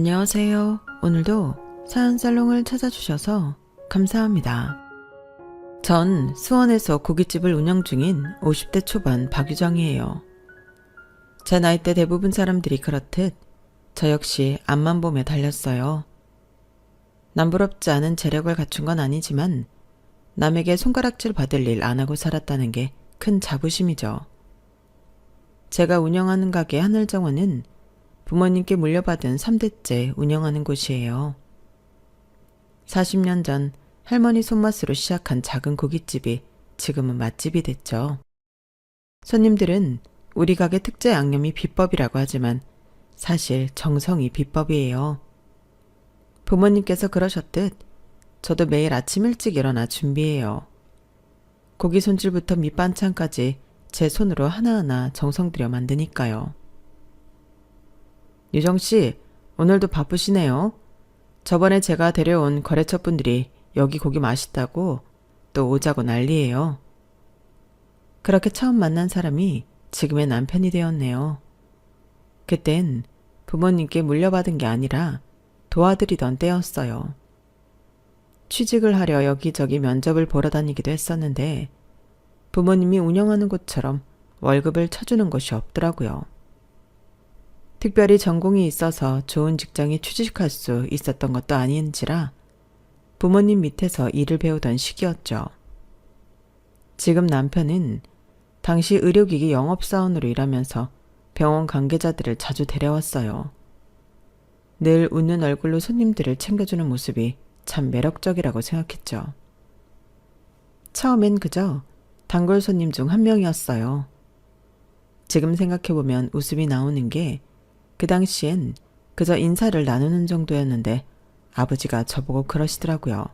안녕하세요. 오늘도 사연살롱을 찾아주셔서 감사합니다. 전 수원에서 고깃집을 운영 중인 50대 초반 박유정이에요. 제 나이대 대부분 사람들이 그렇듯 저 역시 앞만 보며 달렸어요. 남부럽지 않은 재력을 갖춘 건 아니지만 남에게 손가락질 받을 일 안 하고 살았다는 게 큰 자부심이죠. 제가 운영하는 가게 하늘정원은 부모님께 물려받은 3대째 운영하는 곳이에요. 40년 전 할머니 손맛으로 시작한 작은 고깃집이 지금은 맛집이 됐죠. 손님들은 우리 가게 특제 양념이 비법이라고 하지만 사실 정성이 비법이에요. 부모님께서 그러셨듯 저도 매일 아침 일찍 일어나 준비해요. 고기 손질부터 밑반찬까지 제 손으로 하나하나 정성 들여 만드니까요. 유정씨, 오늘도 바쁘시네요. 저번에 제가 데려온 거래처 분들이 여기 고기 맛있다고 또 오자고 난리예요. 그렇게 처음 만난 사람이 지금의 남편이 되었네요. 그땐 부모님께 물려받은 게 아니라 도와드리던 때였어요. 취직을 하려 여기저기 면접을 보러 다니기도 했었는데 부모님이 운영하는 곳처럼 월급을 쳐주는 곳이 없더라고요. 특별히 전공이 있어서 좋은 직장에 취직할 수 있었던 것도 아닌지라 부모님 밑에서 일을 배우던 시기였죠. 지금 남편은 당시 의료기기 영업사원으로 일하면서 병원 관계자들을 자주 데려왔어요. 늘 웃는 얼굴로 손님들을 챙겨주는 모습이 참 매력적이라고 생각했죠. 처음엔 그저 단골 손님 중 한 명이었어요. 지금 생각해보면 웃음이 나오는 게 그 당시엔 그저 인사를 나누는 정도였는데 아버지가 저보고 그러시더라고요.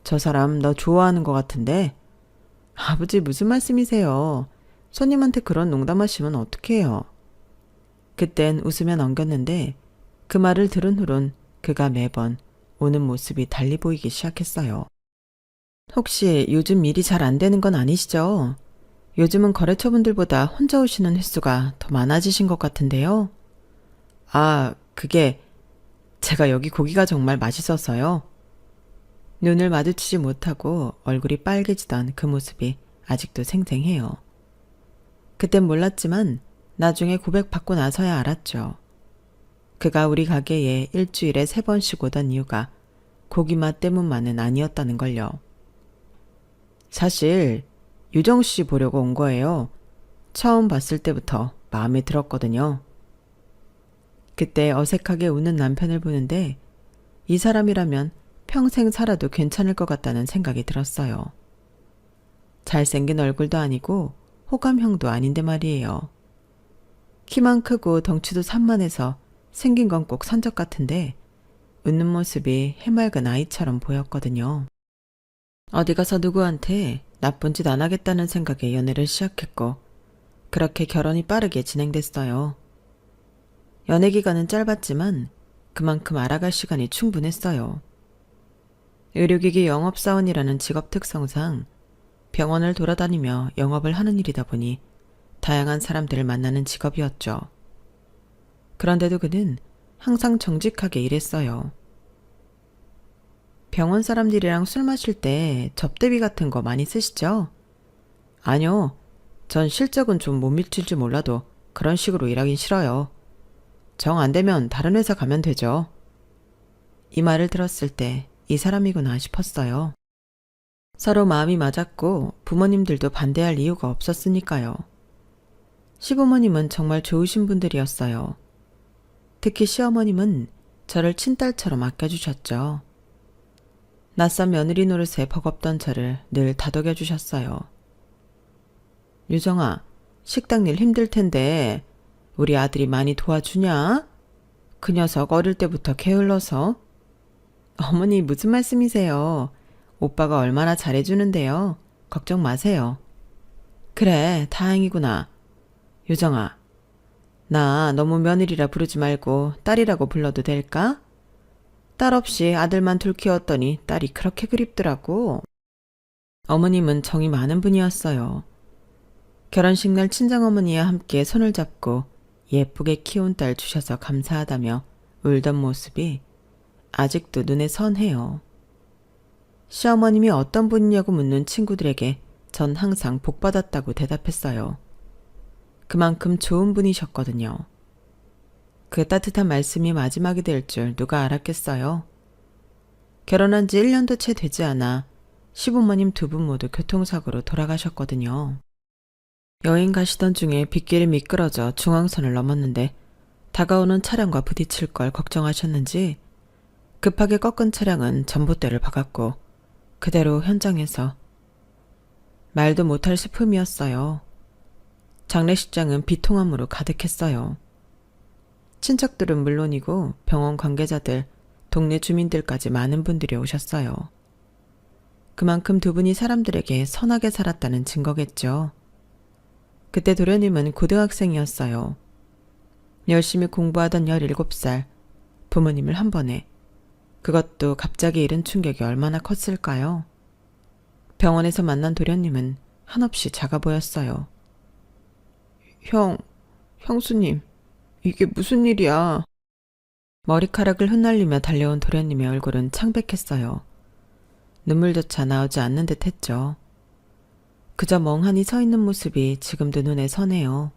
저 사람 너 좋아하는 것 같은데? 아버지 무슨 말씀이세요? 손님한테 그런 농담하시면 어떡해요? 그땐 웃으며 넘겼는데 그 말을 들은 후론 그가 매번 오는 모습이 달리 보이기 시작했어요. 혹시 요즘 일이 잘 안 되는 건 아니시죠? 요즘은 거래처분들보다 혼자 오시는 횟수가 더 많아지신 것 같은데요. 그게 제가 여기 고기가 정말 맛있어서요. 눈을 마주치지 못하고 얼굴이 빨개지던 그 모습이 아직도 생생해요. 그땐 몰랐지만 나중에 고백받고 나서야 알았죠. 그가 우리 가게에 일주일에 3번씩 오던 이유가 고기 맛 때문만은 아니었다는 걸요. 사실 유정씨 보려고 온 거예요. 처음 봤을 때부터 마음에 들었거든요. 그때 어색하게 웃는 남편을 보는데 이 사람이라면 평생 살아도 괜찮을 것 같다는 생각이 들었어요. 잘생긴 얼굴도 아니고 호감형도 아닌데 말이에요. 키만 크고 덩치도 산만해서 생긴 건 꼭 산적 같은데 웃는 모습이 해맑은 아이처럼 보였거든요. 어디 가서 누구한테 나쁜 짓 안 하겠다는 생각에 연애를 시작했고 그렇게 결혼이 빠르게 진행됐어요. 연애 기간은 짧았지만 그만큼 알아갈 시간이 충분했어요. 의료기기 영업사원이라는 직업 특성상 병원을 돌아다니며 영업을 하는 일이다 보니 다양한 사람들을 만나는 직업이었죠. 그런데도 그는 항상 정직하게 일했어요. 병원 사람들이랑 술 마실 때 접대비 같은 거 많이 쓰시죠? 아니요. 전 실적은 좀 못 미칠 줄 몰라도 그런 식으로 일하긴 싫어요. 정 안 되면 다른 회사 가면 되죠. 이 말을 들었을 때 이 사람이구나 싶었어요. 서로 마음이 맞았고 부모님들도 반대할 이유가 없었으니까요. 시부모님은 정말 좋으신 분들이었어요. 특히 시어머님은 저를 친딸처럼 아껴주셨죠. 낯선 며느리 노릇에 버겁던 저를 늘 다독여 주셨어요. 유정아, 식당 일 힘들 텐데 우리 아들이 많이 도와주냐? 그 녀석 어릴 때부터 게을러서. 어머니 무슨 말씀이세요? 오빠가 얼마나 잘해주는데요. 걱정 마세요. 그래, 다행이구나. 유정아, 나 너무 며느리라 부르지 말고 딸이라고 불러도 될까? 딸 없이 아들만 둘 키웠더니 딸이 그렇게 그립더라고. 어머님은 정이 많은 분이었어요. 결혼식 날 친정어머니와 함께 손을 잡고 예쁘게 키운 딸 주셔서 감사하다며 울던 모습이 아직도 눈에 선해요. 시어머님이 어떤 분이냐고 묻는 친구들에게 전 항상 복받았다고 대답했어요. 그만큼 좋은 분이셨거든요. 그 따뜻한 말씀이 마지막이 될 줄 누가 알았겠어요. 결혼한 지 1년도 채 되지 않아 시부모님 두 분 모두 교통사고로 돌아가셨거든요. 여행 가시던 중에 빗길이 미끄러져 중앙선을 넘었는데 다가오는 차량과 부딪힐 걸 걱정하셨는지 급하게 꺾은 차량은 전봇대를 박았고 그대로 현장에서 말도 못할 슬픔이었어요. 장례식장은 비통함으로 가득했어요. 친척들은 물론이고 병원 관계자들, 동네 주민들까지 많은 분들이 오셨어요. 그만큼 두 분이 사람들에게 선하게 살았다는 증거겠죠. 그때 도련님은 고등학생이었어요. 열심히 공부하던 17살, 부모님을 한 번에, 그것도 갑자기 잃은 충격이 얼마나 컸을까요? 병원에서 만난 도련님은 한없이 작아 보였어요. 형수님, 이게 무슨 일이야? 머리카락을 흩날리며 달려온 도련님의 얼굴은 창백했어요. 눈물조차 나오지 않는 듯 했죠. 그저 멍하니 서 있는 모습이 지금도 눈에 선해요.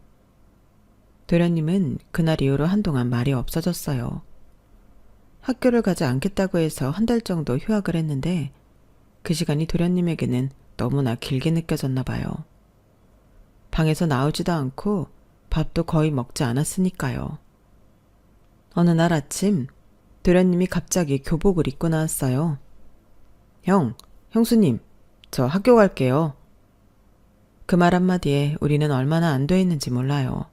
도련님은 그날 이후로 한동안 말이 없어졌어요. 학교를 가지 않겠다고 해서 한 달 정도 휴학을 했는데 그 시간이 도련님에게는 너무나 길게 느껴졌나 봐요. 방에서 나오지도 않고 밥도 거의 먹지 않았으니까요. 어느 날 아침 도련님이 갑자기 교복을 입고 나왔어요. 형수님, 저 학교 갈게요. 그 말 한마디에 우리는 얼마나 안도했는지 몰라요.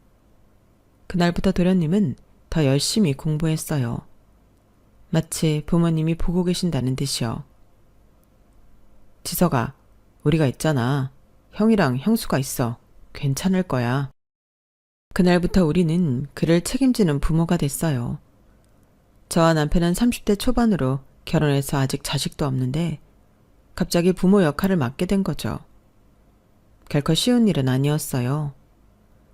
그날부터 도련님은 더 열심히 공부했어요. 마치 부모님이 보고 계신다는 듯이요. 지석아, 우리가 있잖아. 형이랑 형수가 있어. 괜찮을 거야. 그날부터 우리는 그를 책임지는 부모가 됐어요. 저와 남편은 30대 초반으로 결혼해서 아직 자식도 없는데 갑자기 부모 역할을 맡게 된 거죠. 결코 쉬운 일은 아니었어요.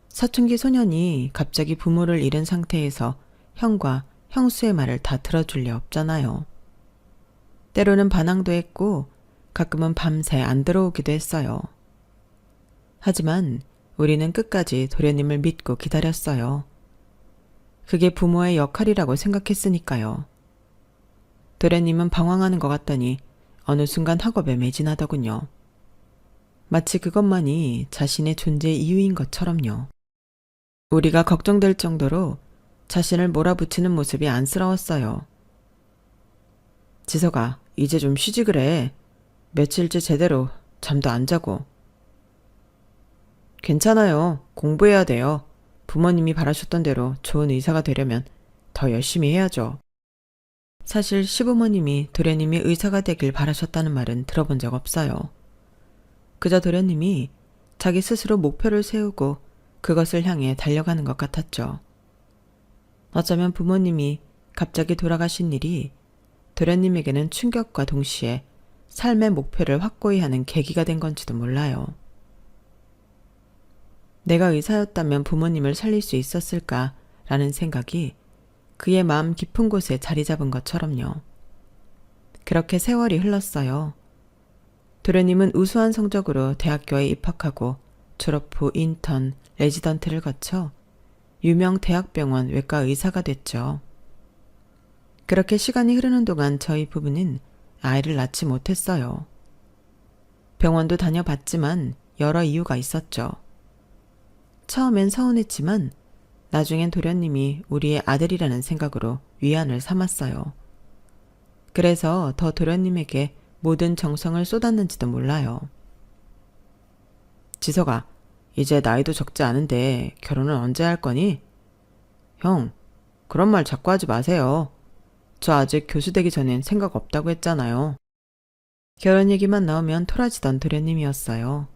사춘기 소년이 갑자기 부모를 잃은 상태에서 형과 형수의 말을 다 들어줄 리 없잖아요. 때로는 반항도 했고 가끔은 밤새 안 들어오기도 했어요. 하지만 우리는 끝까지 도련님을 믿고 기다렸어요. 그게 부모의 역할이라고 생각했으니까요. 도련님은 방황하는 것 같더니 어느 순간 학업에 매진하더군요. 마치 그것만이 자신의 존재의 이유인 것처럼요. 우리가 걱정될 정도로 자신을 몰아붙이는 모습이 안쓰러웠어요. 지석아, 이제 좀 쉬지 그래. 며칠째 제대로 잠도 안 자고. 괜찮아요. 공부해야 돼요. 부모님이 바라셨던 대로 좋은 의사가 되려면 더 열심히 해야죠. 사실 시부모님이 도련님이 의사가 되길 바라셨다는 말은 들어본 적 없어요. 그저 도련님이 자기 스스로 목표를 세우고 그것을 향해 달려가는 것 같았죠. 어쩌면 부모님이 갑자기 돌아가신 일이 도련님에게는 충격과 동시에 삶의 목표를 확고히 하는 계기가 된 건지도 몰라요. 내가 의사였다면 부모님을 살릴 수 있었을까라는 생각이 그의 마음 깊은 곳에 자리 잡은 것처럼요. 그렇게 세월이 흘렀어요. 도련님은 우수한 성적으로 대학교에 입학하고 졸업 후 인턴, 레지던트를 거쳐 유명 대학병원 외과 의사가 됐죠. 그렇게 시간이 흐르는 동안 저희 부부는 아이를 낳지 못했어요. 병원도 다녀봤지만 여러 이유가 있었죠. 처음엔 서운했지만 나중엔 도련님이 우리의 아들이라는 생각으로 위안을 삼았어요. 그래서 더 도련님에게 모든 정성을 쏟았는지도 몰라요. 지석아, 이제 나이도 적지 않은데 결혼은 언제 할 거니? 형, 그런 말 자꾸 하지 마세요. 저 아직 교수 되기 전엔 생각 없다고 했잖아요. 결혼 얘기만 나오면 토라지던 도련님이었어요.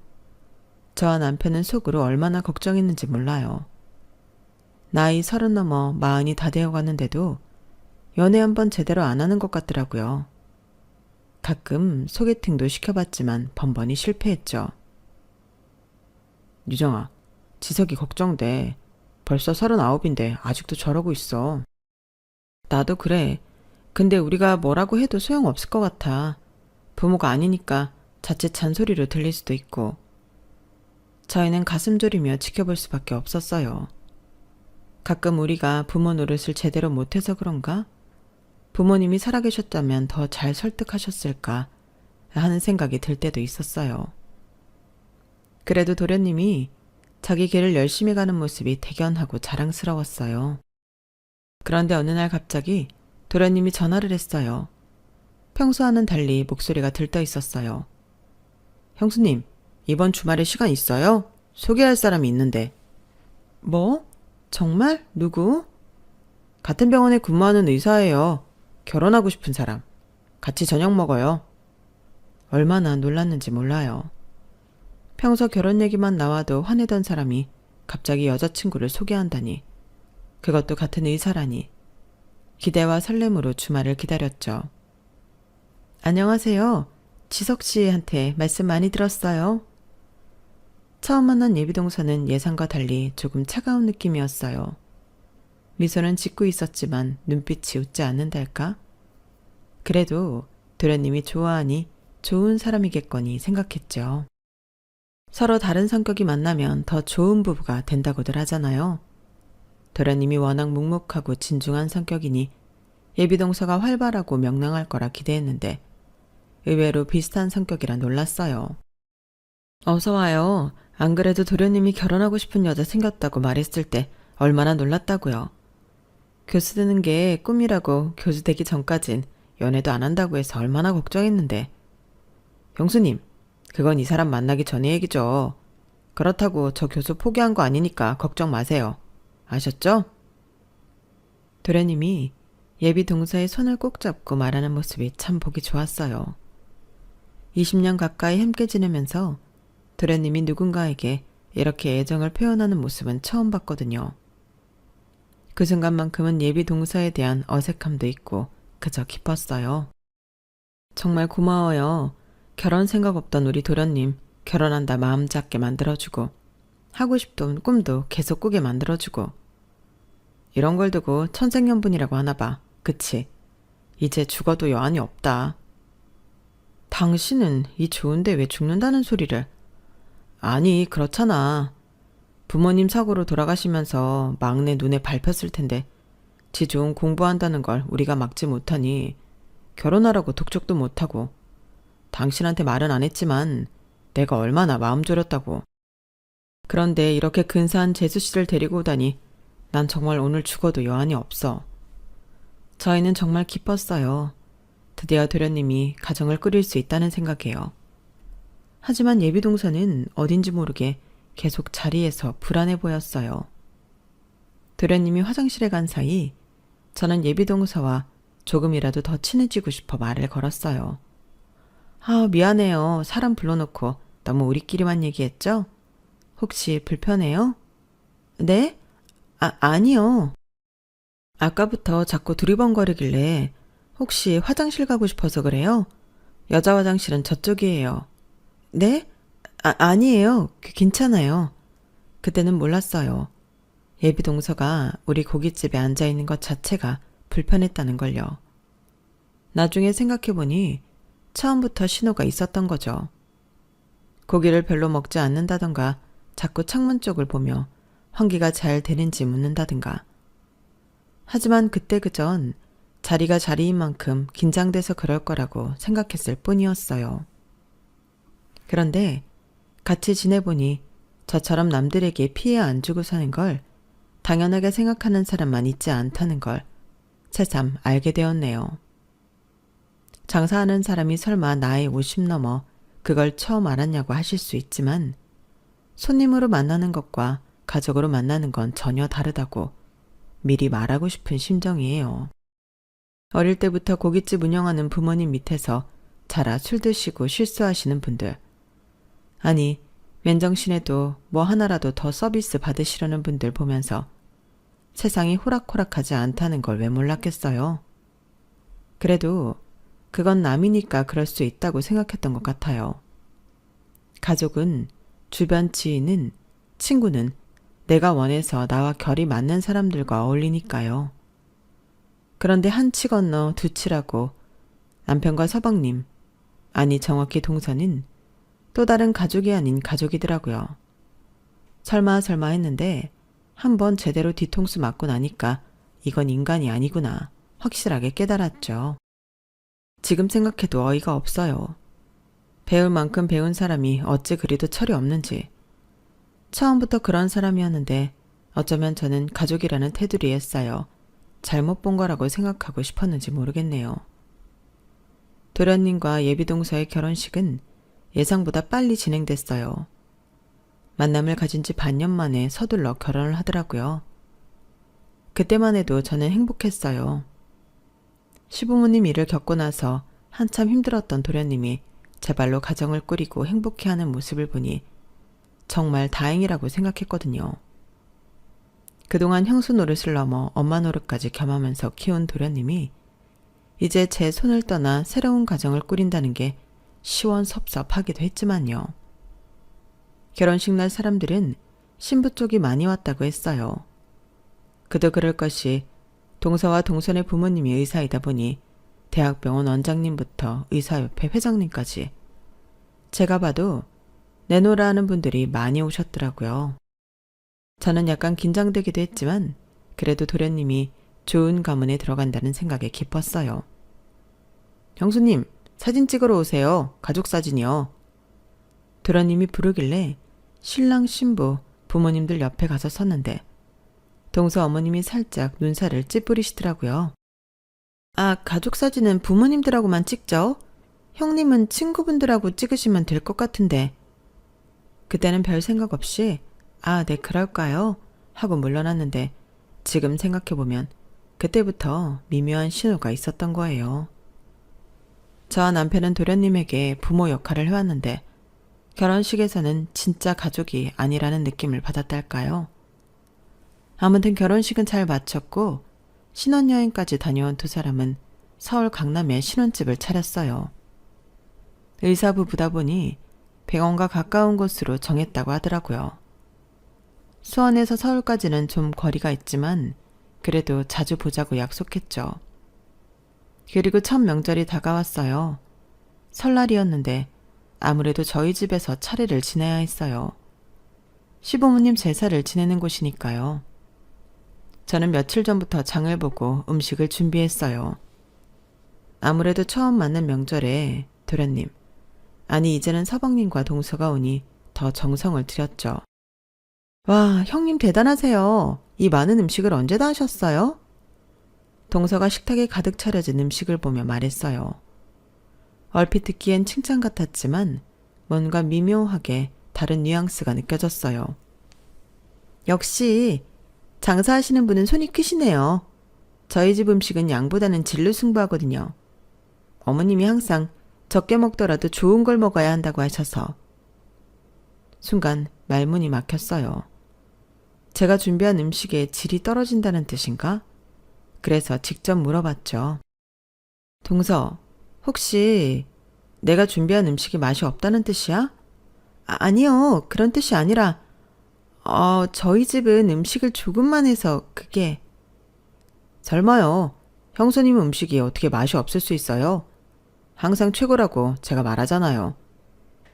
저와 남편은 속으로 얼마나 걱정했는지 몰라요. 나이 30 넘어 40이 다 되어가는데도 연애 한번 제대로 안 하는 것 같더라고요. 가끔 소개팅도 시켜봤지만 번번이 실패했죠. 유정아, 지석이 걱정돼. 벌써 39인데 아직도 저러고 있어. 나도 그래. 근데 우리가 뭐라고 해도 소용없을 것 같아. 부모가 아니니까 자칫 잔소리로 들릴 수도 있고. 저희는 가슴 졸이며 지켜볼 수밖에 없었어요. 가끔 우리가 부모 노릇을 제대로 못해서 그런가? 부모님이 살아계셨다면 더 잘 설득하셨을까 하는 생각이 들 때도 있었어요. 그래도 도련님이 자기 길을 열심히 가는 모습이 대견하고 자랑스러웠어요. 그런데 어느 날 갑자기 도련님이 전화를 했어요. 평소와는 달리 목소리가 들떠 있었어요. 형수님, 이번 주말에 시간 있어요? 소개할 사람이 있는데. 뭐? 정말? 누구? 같은 병원에 근무하는 의사예요. 결혼하고 싶은 사람. 같이 저녁 먹어요. 얼마나 놀랐는지 몰라요. 평소 결혼 얘기만 나와도 화내던 사람이 갑자기 여자친구를 소개한다니. 그것도 같은 의사라니. 기대와 설렘으로 주말을 기다렸죠. 안녕하세요. 지석 씨한테 말씀 많이 들었어요. 처음 만난 예비동서는 예상과 달리 조금 차가운 느낌이었어요. 미소는 짓고 있었지만 눈빛이 웃지 않는달까? 그래도 도련님이 좋아하니 좋은 사람이겠거니 생각했죠. 서로 다른 성격이 만나면 더 좋은 부부가 된다고들 하잖아요. 도련님이 워낙 묵묵하고 진중한 성격이니 예비동서가 활발하고 명랑할 거라 기대했는데 의외로 비슷한 성격이라 놀랐어요. 어서 와요. 안 그래도 도련님이 결혼하고 싶은 여자 생겼다고 말했을 때 얼마나 놀랐다고요. 교수 되는 게 꿈이라고 교수 되기 전까진 연애도 안 한다고 해서 얼마나 걱정했는데. 형수님, 그건 이 사람 만나기 전의 얘기죠. 그렇다고 저 교수 포기한 거 아니니까 걱정 마세요. 아셨죠? 도련님이 예비 동서의 손을 꼭 잡고 말하는 모습이 참 보기 좋았어요. 20년 가까이 함께 지내면서 도련님이 누군가에게 이렇게 애정을 표현하는 모습은 처음 봤거든요. 그 순간만큼은 예비 동서에 대한 어색함도 있고 그저 기뻤어요. 정말 고마워요. 결혼 생각 없던 우리 도련님 결혼한다 마음 잡게 만들어주고 하고 싶던 꿈도 계속 꾸게 만들어주고. 이런 걸 두고 천생연분이라고 하나 봐. 그치? 이제 죽어도 여한이 없다. 당신은 이 좋은데 왜 죽는다는 소리를. 아니, 그렇잖아. 부모님 사고로 돌아가시면서 막내 눈에 밟혔을 텐데 지 좋은 공부한다는 걸 우리가 막지 못하니 결혼하라고 독촉도 못하고. 당신한테 말은 안 했지만 내가 얼마나 마음 졸였다고. 그런데 이렇게 근사한 재수씨를 데리고 오다니 난 정말 오늘 죽어도 여한이 없어. 저희는 정말 기뻤어요. 드디어 도련님이 가정을 꾸릴 수 있다는 생각이에요. 하지만 예비동서는 어딘지 모르게 계속 자리에서 불안해 보였어요. 도련님이 화장실에 간 사이 저는 예비동서와 조금이라도 더 친해지고 싶어 말을 걸었어요. 아, 미안해요. 사람 불러놓고 너무 우리끼리만 얘기했죠? 혹시 불편해요? 네? 아니요. 아까부터 자꾸 두리번거리길래 혹시 화장실 가고 싶어서 그래요? 여자 화장실은 저쪽이에요. 네? 아니에요. 괜찮아요. 그때는 몰랐어요. 예비 동서가 우리 고깃집에 앉아있는 것 자체가 불편했다는 걸요. 나중에 생각해보니 처음부터 신호가 있었던 거죠. 고기를 별로 먹지 않는다던가 자꾸 창문 쪽을 보며 환기가 잘 되는지 묻는다든가. 하지만 그때 그전 자리가 자리인 만큼 긴장돼서 그럴 거라고 생각했을 뿐이었어요. 그런데 같이 지내보니 저처럼 남들에게 피해 안 주고 사는 걸 당연하게 생각하는 사람만 있지 않다는 걸 새삼 알게 되었네요. 장사하는 사람이 설마 나이 50 넘어 그걸 처음 알았냐고 하실 수 있지만 손님으로 만나는 것과 가족으로 만나는 건 전혀 다르다고 미리 말하고 싶은 심정이에요. 어릴 때부터 고깃집 운영하는 부모님 밑에서 자라 술 드시고 실수하시는 분들. 아니, 맨정신에도 뭐 하나라도 더 서비스 받으시려는 분들 보면서 세상이 호락호락하지 않다는 걸 왜 몰랐겠어요? 그래도 그건 남이니까 그럴 수 있다고 생각했던 것 같아요. 가족은, 주변 지인은, 친구는 내가 원해서 나와 결이 맞는 사람들과 어울리니까요. 그런데 한 치 건너 두 치라고 남편과 서방님, 아니 정확히 동서는 또 다른 가족이 아닌 가족이더라고요. 설마 했는데 한번 제대로 뒤통수 맞고 나니까 이건 인간이 아니구나 확실하게 깨달았죠. 지금 생각해도 어이가 없어요. 배울 만큼 배운 사람이 어찌 그리도 철이 없는지. 처음부터 그런 사람이었는데 어쩌면 저는 가족이라는 테두리에 쌓여 잘못 본 거라고 생각하고 싶었는지 모르겠네요. 도련님과 예비동서의 결혼식은 예상보다 빨리 진행됐어요. 만남을 가진 지 반년 만에 서둘러 결혼을 하더라고요. 그때만 해도 저는 행복했어요. 시부모님 일을 겪고 나서 한참 힘들었던 도련님이 제 발로 가정을 꾸리고 행복해하는 모습을 보니 정말 다행이라고 생각했거든요. 그동안 형수 노릇을 넘어 엄마 노릇까지 겸하면서 키운 도련님이 이제 제 손을 떠나 새로운 가정을 꾸린다는 게 시원섭섭하기도 했지만요. 결혼식 날 사람들은 신부 쪽이 많이 왔다고 했어요. 그도 그럴 것이 동서와 동선의 부모님이 의사이다 보니 대학병원 원장님부터 의사협회 회장님까지 제가 봐도 내노라 하는 분들이 많이 오셨더라고요. 저는 약간 긴장되기도 했지만 그래도 도련님이 좋은 가문에 들어간다는 생각에 기뻤어요. 형수님, 사진 찍으러 오세요. 가족 사진이요. 도련님이 부르길래 신랑 신부 부모님들 옆에 가서 섰는데 동서 어머님이 살짝 눈살을 찌푸리시더라고요. 아, 가족 사진은 부모님들하고만 찍죠? 형님은 친구분들하고 찍으시면 될 것 같은데. 그때는 별 생각 없이 아, 네, 그럴까요? 하고 물러났는데 지금 생각해보면 그때부터 미묘한 신호가 있었던 거예요. 저와 남편은 도련님에게 부모 역할을 해왔는데 결혼식에서는 진짜 가족이 아니라는 느낌을 받았달까요? 아무튼 결혼식은 잘 마쳤고 신혼여행까지 다녀온 두 사람은 서울 강남에 신혼집을 차렸어요. 의사부부다 보니 병원과 가까운 곳으로 정했다고 하더라고요. 수원에서 서울까지는 좀 거리가 있지만 그래도 자주 보자고 약속했죠. 그리고 첫 명절이 다가왔어요. 설날이었는데 아무래도 저희 집에서 차례를 지내야 했어요. 시부모님 제사를 지내는 곳이니까요. 저는 며칠 전부터 장을 보고 음식을 준비했어요. 아무래도 처음 맞는 명절에 도련님, 아니 이제는 서방님과 동서가 오니 더 정성을 들였죠. 와, 형님 대단하세요. 이 많은 음식을 언제 다 하셨어요? 동서가 식탁에 가득 차려진 음식을 보며 말했어요. 얼핏 듣기엔 칭찬 같았지만 뭔가 미묘하게 다른 뉘앙스가 느껴졌어요. 역시 장사하시는 분은 손이 크시네요. 저희 집 음식은 양보다는 질로 승부하거든요. 어머님이 항상 적게 먹더라도 좋은 걸 먹어야 한다고 하셔서. 순간 말문이 막혔어요. 제가 준비한 음식의 질이 떨어진다는 뜻인가? 그래서 직접 물어봤죠. 동서, 혹시 내가 준비한 음식이 맛이 없다는 뜻이야? 아니요, 그런 뜻이 아니라 저희 집은 음식을 조금만 해서 그게. 설마요. 형수님 음식이 어떻게 맛이 없을 수 있어요? 항상 최고라고 제가 말하잖아요.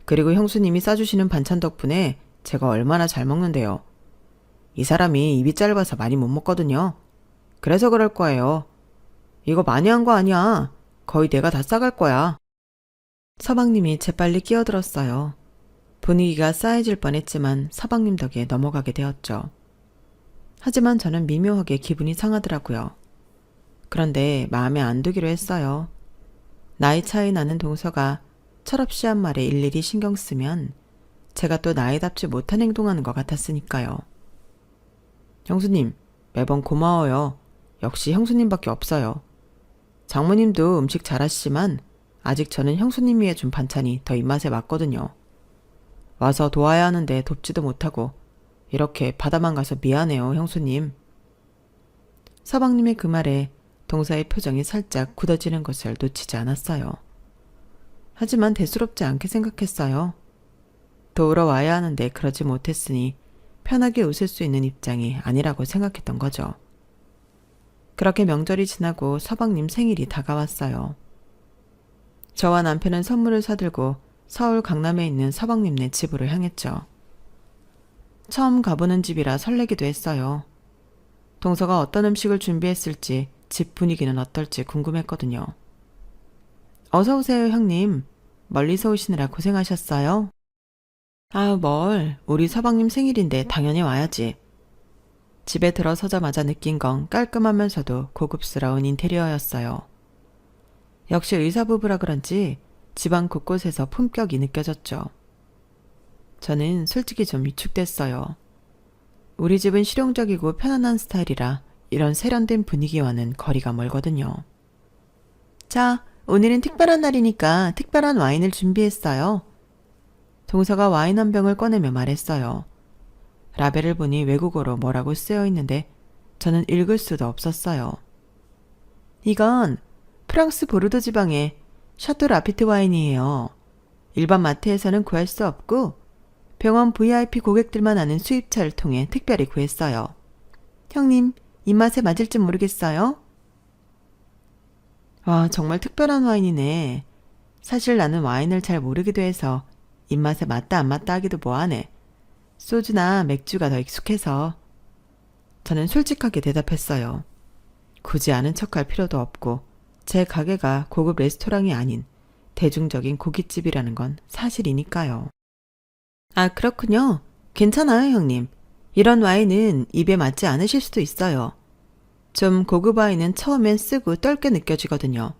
그리고 형수님이 싸주시는 반찬 덕분에 제가 얼마나 잘 먹는데요. 이 사람이 입이 짧아서 많이 못 먹거든요. 그래서 그럴 거예요. 이거 많이 한 거 아니야. 거의 내가 다 싸갈 거야. 서방님이 재빨리 끼어들었어요. 분위기가 싸해질 뻔했지만 서방님 덕에 넘어가게 되었죠. 하지만 저는 미묘하게 기분이 상하더라고요. 그런데 마음에 안 두기로 했어요. 나이 차이 나는 동서가 철없이 한 말에 일일이 신경 쓰면 제가 또 나이답지 못한 행동하는 것 같았으니까요. 형수님, 매번 고마워요. 역시 형수님밖에 없어요. 장모님도 음식 잘하시지만 아직 저는 형수님이 해준 반찬이 더 입맛에 맞거든요. 와서 도와야 하는데 돕지도 못하고 이렇게 바다만 가서 미안해요, 형수님. 서방님의 그 말에 동서의 표정이 살짝 굳어지는 것을 놓치지 않았어요. 하지만 대수롭지 않게 생각했어요. 도우러 와야 하는데 그러지 못했으니 편하게 웃을 수 있는 입장이 아니라고 생각했던 거죠. 그렇게 명절이 지나고 서방님 생일이 다가왔어요. 저와 남편은 선물을 사들고 서울 강남에 있는 서방님네 집으로 향했죠. 처음 가보는 집이라 설레기도 했어요. 동서가 어떤 음식을 준비했을지 집 분위기는 어떨지 궁금했거든요. 어서 오세요, 형님. 멀리서 오시느라 고생하셨어요. 아, 뭘. 우리 서방님 생일인데 당연히 와야지. 집에 들어서자마자 느낀 건 깔끔하면서도 고급스러운 인테리어였어요. 역시 의사 부부라 그런지 집안 곳곳에서 품격이 느껴졌죠. 저는 솔직히 좀 위축됐어요. 우리 집은 실용적이고 편안한 스타일이라 이런 세련된 분위기와는 거리가 멀거든요. 자, 오늘은 특별한 날이니까 특별한 와인을 준비했어요. 동서가 와인 한 병을 꺼내며 말했어요. 라벨을 보니 외국어로 뭐라고 쓰여 있는데 저는 읽을 수도 없었어요. 이건 프랑스 보르도 지방의 샤토 라피트 와인이에요. 일반 마트에서는 구할 수 없고 병원 VIP 고객들만 아는 수입차를 통해 특별히 구했어요. 형님, 입맛에 맞을지 모르겠어요? 와, 정말 특별한 와인이네. 사실 나는 와인을 잘 모르기도 해서 입맛에 맞다 안 맞다 하기도 뭐하네. 소주나 맥주가 더 익숙해서. 저는 솔직하게 대답했어요. 굳이 아는 척할 필요도 없고 제 가게가 고급 레스토랑이 아닌 대중적인 고깃집이라는 건 사실이니까요. 아, 그렇군요. 괜찮아요, 형님. 이런 와인은 입에 맞지 않으실 수도 있어요. 좀 고급 와인은 처음엔 쓰고 떫게 느껴지거든요.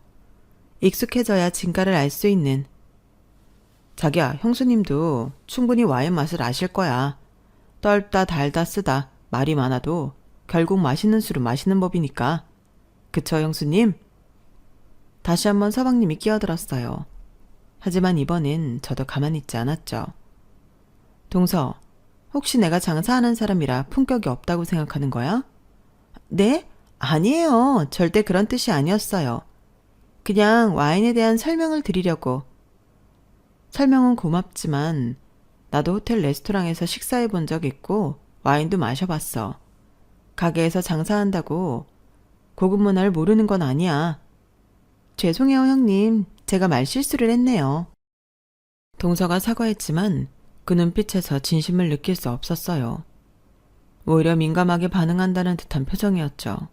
익숙해져야 진가를 알 수 있는. 자기야, 형수님도 충분히 와인 맛을 아실 거야. 떫다 달다 쓰다 말이 많아도 결국 맛있는 술은 마시는 법이니까. 그쵸, 형수님? 다시 한번 서방님이 끼어들었어요. 하지만 이번엔 저도 가만히 있지 않았죠. 동서, 혹시 내가 장사하는 사람이라 품격이 없다고 생각하는 거야? 네? 아니에요. 절대 그런 뜻이 아니었어요. 그냥 와인에 대한 설명을 드리려고. 설명은 고맙지만 나도 호텔 레스토랑에서 식사해 본 적 있고 와인도 마셔봤어. 가게에서 장사한다고 고급 문화를 모르는 건 아니야. 죄송해요, 형님. 제가 말실수를 했네요. 동서가 사과했지만 그 눈빛에서 진심을 느낄 수 없었어요. 오히려 민감하게 반응한다는 듯한 표정이었죠.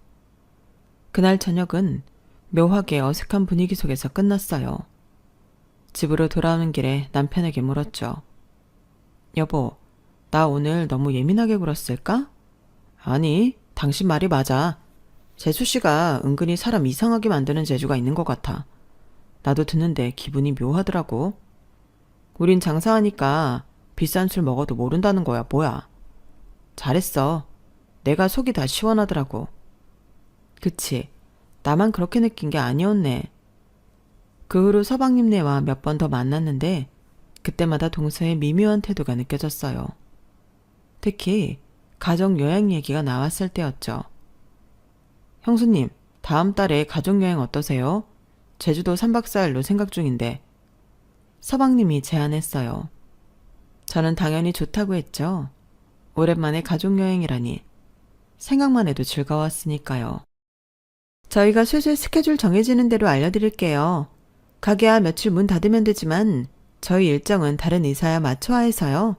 그날 저녁은 묘하게 어색한 분위기 속에서 끝났어요. 집으로 돌아오는 길에 남편에게 물었죠. 여보, 나 오늘 너무 예민하게 굴었을까? 아니, 당신 말이 맞아. 재수 씨가 은근히 사람 이상하게 만드는 재주가 있는 것 같아. 나도 듣는데 기분이 묘하더라고. 우린 장사하니까 비싼 술 먹어도 모른다는 거야, 뭐야. 잘했어. 내가 속이 다 시원하더라고. 그치, 나만 그렇게 느낀 게 아니었네. 그 후로 서방님네와 몇 번 더 만났는데 그때마다 동서의 미묘한 태도가 느껴졌어요. 특히 가족여행 얘기가 나왔을 때였죠. 형수님, 다음 달에 가족여행 어떠세요? 제주도 3박 4일로 생각 중인데. 서방님이 제안했어요. 저는 당연히 좋다고 했죠. 오랜만에 가족여행이라니. 생각만 해도 즐거웠으니까요. 저희가 슬슬 스케줄 정해지는 대로 알려드릴게요. 가게야 며칠 문 닫으면 되지만 저희 일정은 다른 의사야 맞춰야 해서요.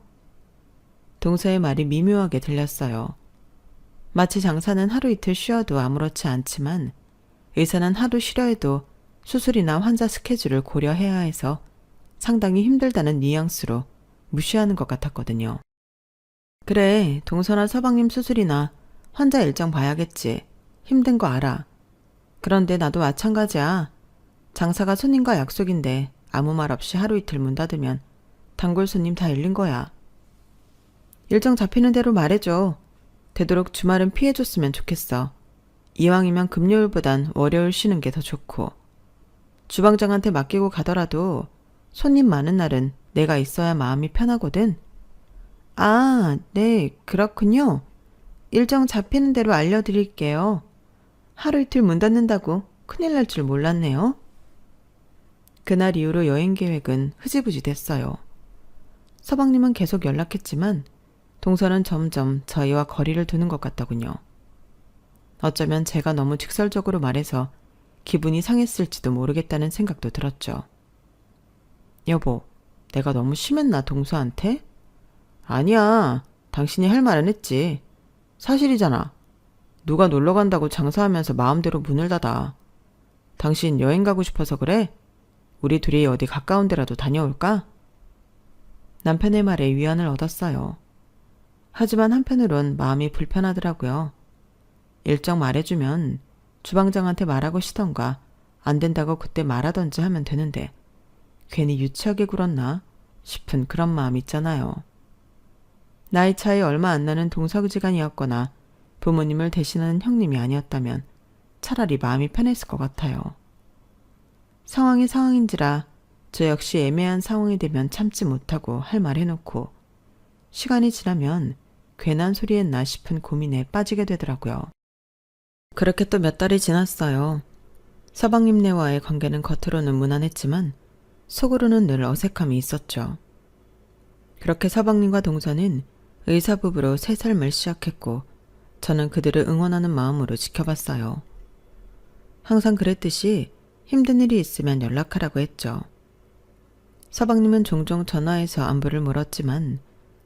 동서의 말이 미묘하게 들렸어요. 마치 장사는 하루 이틀 쉬어도 아무렇지 않지만 의사는 하루 쉬려 해도 수술이나 환자 스케줄을 고려해야 해서 상당히 힘들다는 뉘앙스로 무시하는 것 같았거든요. 그래, 동서나 서방님 수술이나 환자 일정 봐야겠지. 힘든 거 알아. 그런데 나도 마찬가지야. 장사가 손님과 약속인데 아무 말 없이 하루 이틀 문 닫으면 단골 손님 다 잃는 거야. 일정 잡히는 대로 말해줘. 되도록 주말은 피해줬으면 좋겠어. 이왕이면 금요일보단 월요일 쉬는 게 더 좋고. 주방장한테 맡기고 가더라도 손님 많은 날은 내가 있어야 마음이 편하거든. 아, 네, 그렇군요. 일정 잡히는 대로 알려드릴게요. 하루 이틀 문 닫는다고 큰일 날 줄 몰랐네요. 그날 이후로 여행 계획은 흐지부지 됐어요. 서방님은 계속 연락했지만 동서는 점점 저희와 거리를 두는 것 같더군요. 어쩌면 제가 너무 직설적으로 말해서 기분이 상했을지도 모르겠다는 생각도 들었죠. 여보, 내가 너무 심했나 동서한테? 아니야, 당신이 할 말은 했지. 사실이잖아. 누가 놀러 간다고 장사하면서 마음대로 문을 닫아. 당신 여행 가고 싶어서 그래? 우리 둘이 어디 가까운 데라도 다녀올까? 남편의 말에 위안을 얻었어요. 하지만 한편으론 마음이 불편하더라고요. 일정 말해주면 주방장한테 말하고 시던가 안 된다고 그때 말하던지 하면 되는데 괜히 유치하게 굴었나 싶은 그런 마음 있잖아요. 나이 차이 얼마 안 나는 동서지간이었거나 부모님을 대신하는 형님이 아니었다면 차라리 마음이 편했을 것 같아요. 상황이 상황인지라 저 역시 애매한 상황이 되면 참지 못하고 할 말 해놓고 시간이 지나면 괜한 소리 했나 싶은 고민에 빠지게 되더라고요. 그렇게 또 몇 달이 지났어요. 서방님네와의 관계는 겉으로는 무난했지만 속으로는 늘 어색함이 있었죠. 그렇게 서방님과 동서는 의사부부로 새 삶을 시작했고 저는 그들을 응원하는 마음으로 지켜봤어요. 항상 그랬듯이 힘든 일이 있으면 연락하라고 했죠. 서방님은 종종 전화해서 안부를 물었지만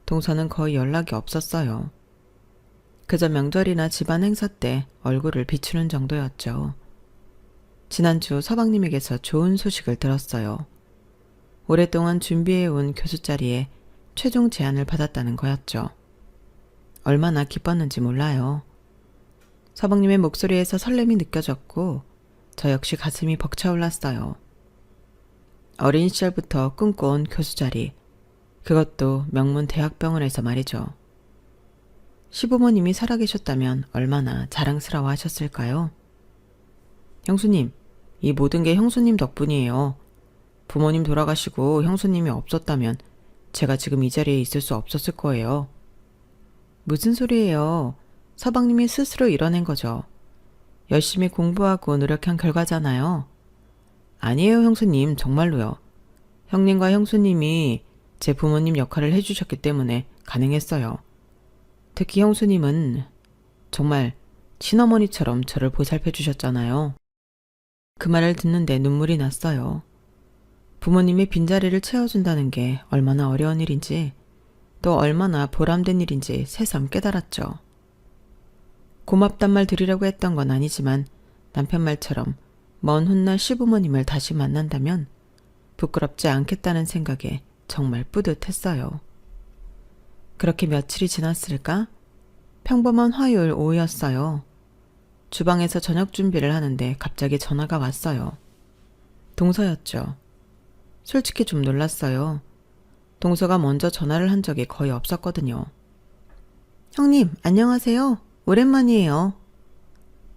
동서는 거의 연락이 없었어요. 그저 명절이나 집안 행사 때 얼굴을 비추는 정도였죠. 지난주 서방님에게서 좋은 소식을 들었어요. 오랫동안 준비해온 교수 자리에 최종 제안을 받았다는 거였죠. 얼마나 기뻤는지 몰라요. 서방님의 목소리에서 설렘이 느껴졌고 저 역시 가슴이 벅차올랐어요. 어린 시절부터 꿈꿔온 교수 자리, 그것도 명문 대학병원에서 말이죠. 시부모님이 살아계셨다면 얼마나 자랑스러워 하셨을까요? 형수님, 이 모든 게 형수님 덕분이에요. 부모님 돌아가시고 형수님이 없었다면 제가 지금 이 자리에 있을 수 없었을 거예요. 무슨 소리예요? 서방님이 스스로 이뤄낸 거죠. 열심히 공부하고 노력한 결과잖아요. 아니에요, 형수님. 정말로요. 형님과 형수님이 제 부모님 역할을 해주셨기 때문에 가능했어요. 특히 형수님은 정말 친어머니처럼 저를 보살펴 주셨잖아요. 그 말을 듣는데 눈물이 났어요. 부모님의 빈자리를 채워준다는 게 얼마나 어려운 일인지 또 얼마나 보람된 일인지 새삼 깨달았죠. 고맙단 말 드리려고 했던 건 아니지만 남편 말처럼 먼 훗날 시부모님을 다시 만난다면 부끄럽지 않겠다는 생각에 정말 뿌듯했어요. 그렇게 며칠이 지났을까? 평범한 화요일 오후였어요. 주방에서 저녁 준비를 하는데 갑자기 전화가 왔어요. 동서였죠. 솔직히 좀 놀랐어요. 동서가 먼저 전화를 한 적이 거의 없었거든요. 형님, 안녕하세요. 오랜만이에요.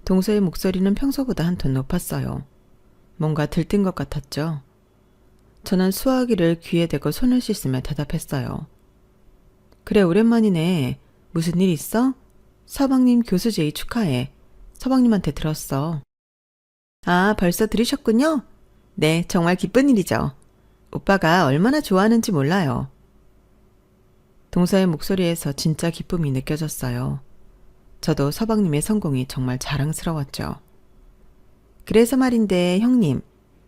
동서의 목소리는 평소보다 한 톤 높았어요. 뭔가 들뜬 것 같았죠. 저는 수화기를 귀에 대고 손을 씻으며 대답했어요. 그래, 오랜만이네. 무슨 일 있어? 서방님 교수 제의 축하해. 서방님한테 들었어. 아, 벌써 들으셨군요? 네, 정말 기쁜 일이죠. 오빠가 얼마나 좋아하는지 몰라요. 동서의 목소리에서 진짜 기쁨이 느껴졌어요. 저도 서방님의 성공이 정말 자랑스러웠죠. 그래서 말인데 형님,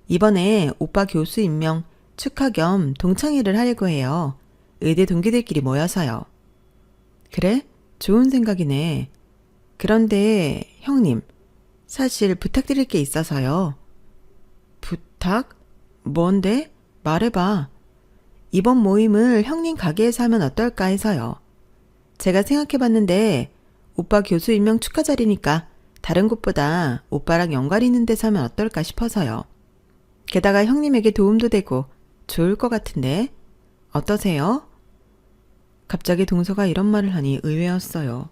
이번에 오빠 교수 임명 축하 겸 동창회를 하려고 해요. 의대 동기들끼리 모여서요. 그래? 좋은 생각이네. 그런데 형님, 사실 부탁드릴 게 있어서요. 부탁? 뭔데? 말해봐. 이번 모임을 형님 가게에서 하면 어떨까 해서요. 제가 생각해봤는데 오빠 교수 임명 축하 자리니까 다른 곳보다 오빠랑 연관 있는 데서 하면 어떨까 싶어서요. 게다가 형님에게 도움도 되고 좋을 것 같은데 어떠세요? 갑자기 동서가 이런 말을 하니 의외였어요.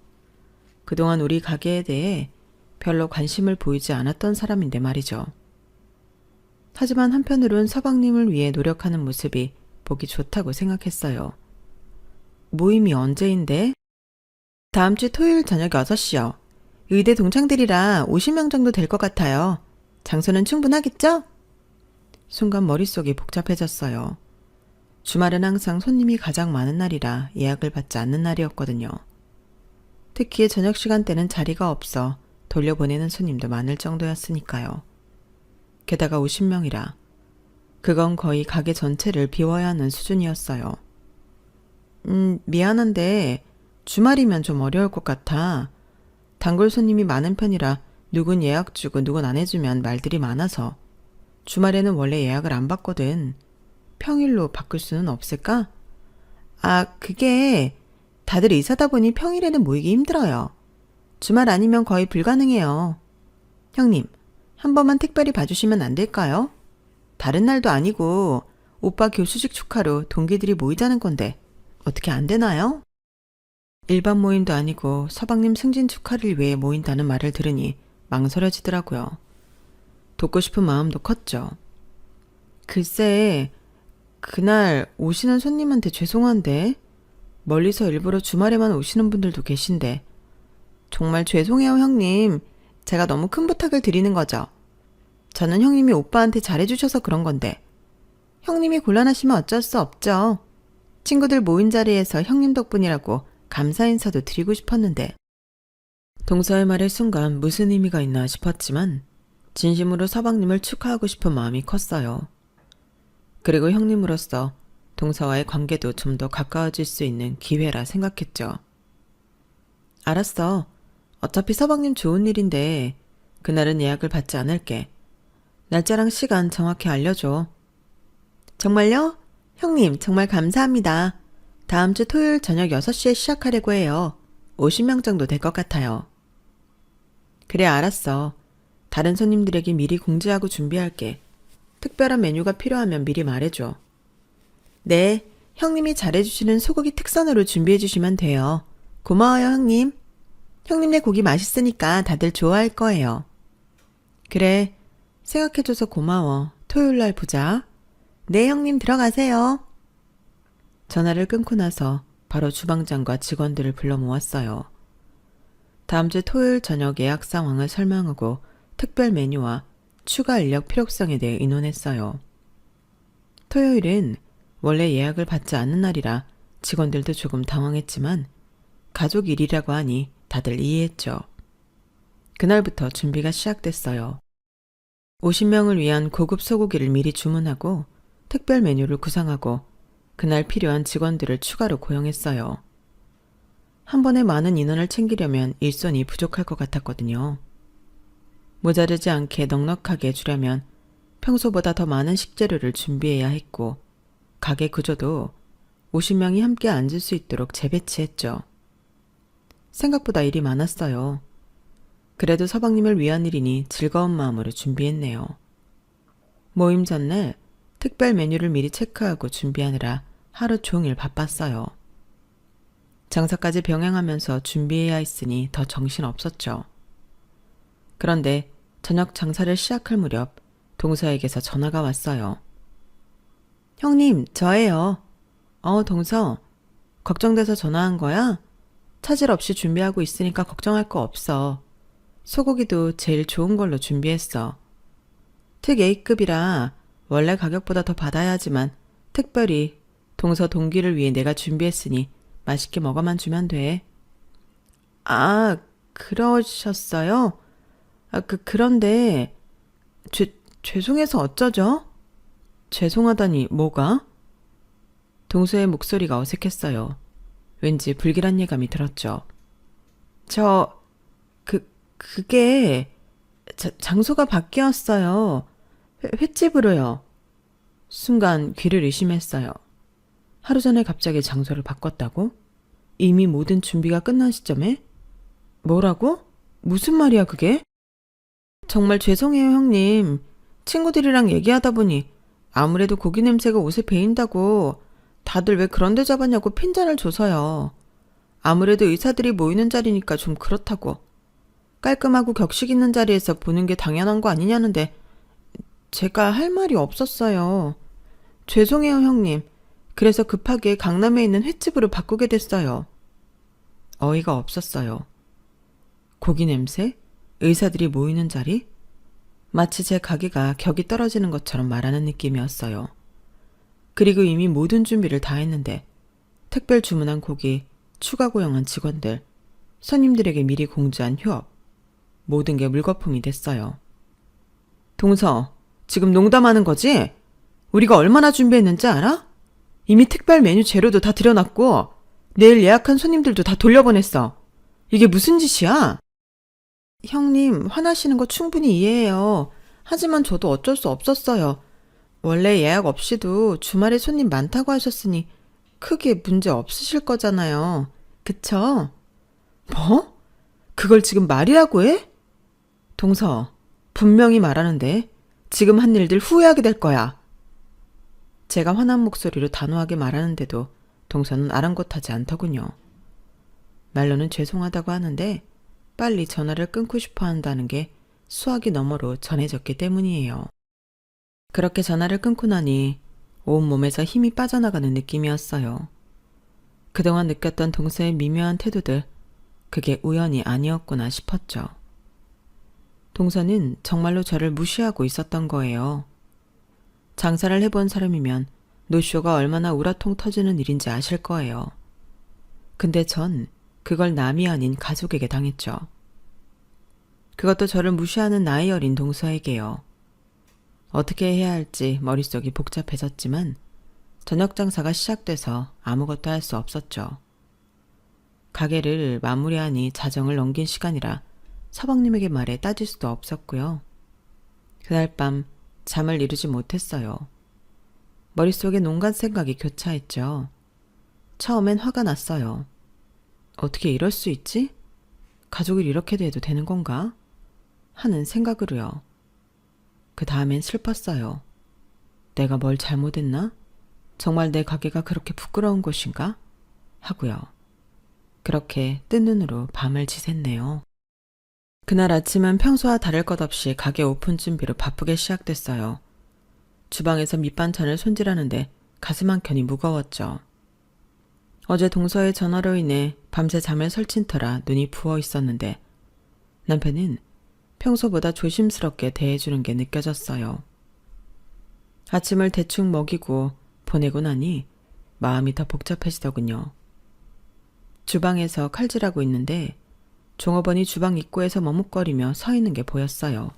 그동안 우리 가게에 대해 별로 관심을 보이지 않았던 사람인데 말이죠. 하지만 한편으론 서방님을 위해 노력하는 모습이 보기 좋다고 생각했어요. 모임이 언제인데? 다음 주 토요일 저녁 6시요. 의대 동창들이라 50명 정도 될 것 같아요. 장소는 충분하겠죠? 순간 머릿속이 복잡해졌어요. 주말은 항상 손님이 가장 많은 날이라 예약을 받지 않는 날이었거든요. 특히 저녁 시간대는 자리가 없어 돌려보내는 손님도 많을 정도였으니까요. 게다가 50명이라 그건 거의 가게 전체를 비워야 하는 수준이었어요. 미안한데 주말이면 좀 어려울 것 같아. 단골 손님이 많은 편이라 누군 예약 주고 누군 안 해주면 말들이 많아서 주말에는 원래 예약을 안 받거든. 평일로 바꿀 수는 없을까? 그게 다들 의사다 보니 평일에는 모이기 힘들어요. 주말 아니면 거의 불가능해요. 형님, 한 번만 특별히 봐주시면 안 될까요? 다른 날도 아니고 오빠 교수직 축하로 동기들이 모이자는 건데 어떻게 안 되나요? 일반 모임도 아니고 서방님 승진 축하를 위해 모인다는 말을 들으니 망설여지더라고요. 돕고 싶은 마음도 컸죠. 글쎄, 그날 오시는 손님한테 죄송한데 멀리서 일부러 주말에만 오시는 분들도 계신데 정말 죄송해요, 형님. 제가 너무 큰 부탁을 드리는 거죠. 저는 형님이 오빠한테 잘해주셔서 그런 건데 형님이 곤란하시면 어쩔 수 없죠. 친구들 모인 자리에서 형님 덕분이라고 감사 인사도 드리고 싶었는데. 동서의 말의 순간 무슨 의미가 있나 싶었지만 진심으로 서방님을 축하하고 싶은 마음이 컸어요. 그리고 형님으로서 동서와의 관계도 좀 더 가까워질 수 있는 기회라 생각했죠. 알았어. 어차피 서방님 좋은 일인데 그날은 예약을 받지 않을게. 날짜랑 시간 정확히 알려줘. 정말요? 형님 정말 감사합니다. 다음 주 토요일 저녁 6시에 시작하려고 해요. 50명 정도 될 것 같아요. 그래, 알았어. 다른 손님들에게 미리 공지하고 준비할게. 특별한 메뉴가 필요하면 미리 말해줘. 네, 형님이 잘해주시는 소고기 특선으로 준비해주시면 돼요. 고마워요, 형님. 형님네 고기 맛있으니까 다들 좋아할 거예요. 그래, 생각해줘서 고마워. 토요일 날 보자. 네, 형님 들어가세요. 전화를 끊고 나서 바로 주방장과 직원들을 불러 모았어요. 다음 주 토요일 저녁 예약 상황을 설명하고 특별 메뉴와 추가 인력 필요성에 대해 의논했어요. 토요일은 원래 예약을 받지 않는 날이라 직원들도 조금 당황했지만 가족 일이라고 하니 다들 이해했죠. 그날부터 준비가 시작됐어요. 50명을 위한 고급 소고기를 미리 주문하고 특별 메뉴를 구상하고 그날 필요한 직원들을 추가로 고용했어요. 한 번에 많은 인원을 챙기려면 일손이 부족할 것 같았거든요. 모자르지 않게 넉넉하게 주려면 평소보다 더 많은 식재료를 준비해야 했고 가게 구조도 50명이 함께 앉을 수 있도록 재배치했죠. 생각보다 일이 많았어요. 그래도 서방님을 위한 일이니 즐거운 마음으로 준비했네요. 모임 전날 특별 메뉴를 미리 체크하고 준비하느라 하루 종일 바빴어요. 장사까지 병행하면서 준비해야 했으니 더 정신없었죠. 그런데 저녁 장사를 시작할 무렵 동서에게서 전화가 왔어요. 형님, 저예요. 동서. 걱정돼서 전화한 거야? 차질 없이 준비하고 있으니까 걱정할 거 없어. 소고기도 제일 좋은 걸로 준비했어. 특 A급이라 원래 가격보다 더 받아야 하지만 특별히 동서 동기를 위해 내가 준비했으니 맛있게 먹어만 주면 돼. 그러셨어요? 그런데 죄송해서 어쩌죠? 죄송하다니 뭐가? 동서의 목소리가 어색했어요. 왠지 불길한 예감이 들었죠. 그게 장소가 바뀌었어요. 횟집으로요. 순간 귀를 의심했어요. 하루 전에 갑자기 장소를 바꿨다고? 이미 모든 준비가 끝난 시점에? 뭐라고? 무슨 말이야 그게? 정말 죄송해요 형님. 친구들이랑 얘기하다 보니 아무래도 고기 냄새가 옷에 배인다고 다들 왜 그런 데 잡았냐고 핀잔을 줘서요. 아무래도 의사들이 모이는 자리니까 좀 그렇다고. 깔끔하고 격식 있는 자리에서 보는 게 당연한 거 아니냐는데 제가 할 말이 없었어요. 죄송해요 형님. 그래서 급하게 강남에 있는 횟집으로 바꾸게 됐어요. 어이가 없었어요. 고기 냄새? 의사들이 모이는 자리? 마치 제 가게가 격이 떨어지는 것처럼 말하는 느낌이었어요. 그리고 이미 모든 준비를 다 했는데 특별 주문한 고기, 추가 고용한 직원들, 손님들에게 미리 공지한 휴업. 모든 게 물거품이 됐어요. 동서, 지금 농담하는 거지? 우리가 얼마나 준비했는지 알아? 이미 특별 메뉴 재료도 다 들여놨고 내일 예약한 손님들도 다 돌려보냈어. 이게 무슨 짓이야? 형님, 화나시는 거 충분히 이해해요. 하지만 저도 어쩔 수 없었어요. 원래 예약 없이도 주말에 손님 많다고 하셨으니 크게 문제 없으실 거잖아요. 그쵸? 뭐? 그걸 지금 말이라고 해? 동서, 분명히 말하는데 지금 한 일들 후회하게 될 거야. 제가 화난 목소리로 단호하게 말하는데도 동서는 아랑곳하지 않더군요. 말로는 죄송하다고 하는데 빨리 전화를 끊고 싶어 한다는 게 수화기 너머로 전해졌기 때문이에요. 그렇게 전화를 끊고 나니 온몸에서 힘이 빠져나가는 느낌이었어요. 그동안 느꼈던 동서의 미묘한 태도들, 그게 우연이 아니었구나 싶었죠. 동서는 정말로 저를 무시하고 있었던 거예요. 장사를 해본 사람이면 노쇼가 얼마나 우라통 터지는 일인지 아실 거예요. 근데 전 그걸 남이 아닌 가족에게 당했죠. 그것도 저를 무시하는 나이 어린 동서에게요. 어떻게 해야 할지 머릿속이 복잡해졌지만 저녁 장사가 시작돼서 아무것도 할 수 없었죠. 가게를 마무리하니 자정을 넘긴 시간이라 서방님에게 말해 따질 수도 없었고요. 그날 밤 잠을 이루지 못했어요. 머릿속에 온갖 생각이 교차했죠. 처음엔 화가 났어요. 어떻게 이럴 수 있지? 가족을 이렇게 대해도 되는 건가? 하는 생각으로요. 그 다음엔 슬펐어요. 내가 뭘 잘못했나? 정말 내 가게가 그렇게 부끄러운 곳인가? 하고요. 그렇게 뜬 눈으로 밤을 지샜네요. 그날 아침은 평소와 다를 것 없이 가게 오픈 준비로 바쁘게 시작됐어요. 주방에서 밑반찬을 손질하는데 가슴 한켠이 무거웠죠. 어제 동서의 전화로 인해 밤새 잠을 설친 터라 눈이 부어 있었는데 남편은 평소보다 조심스럽게 대해주는 게 느껴졌어요. 아침을 대충 먹이고 보내고 나니 마음이 더 복잡해지더군요. 주방에서 칼질하고 있는데 종업원이 주방 입구에서 머뭇거리며 서 있는 게 보였어요.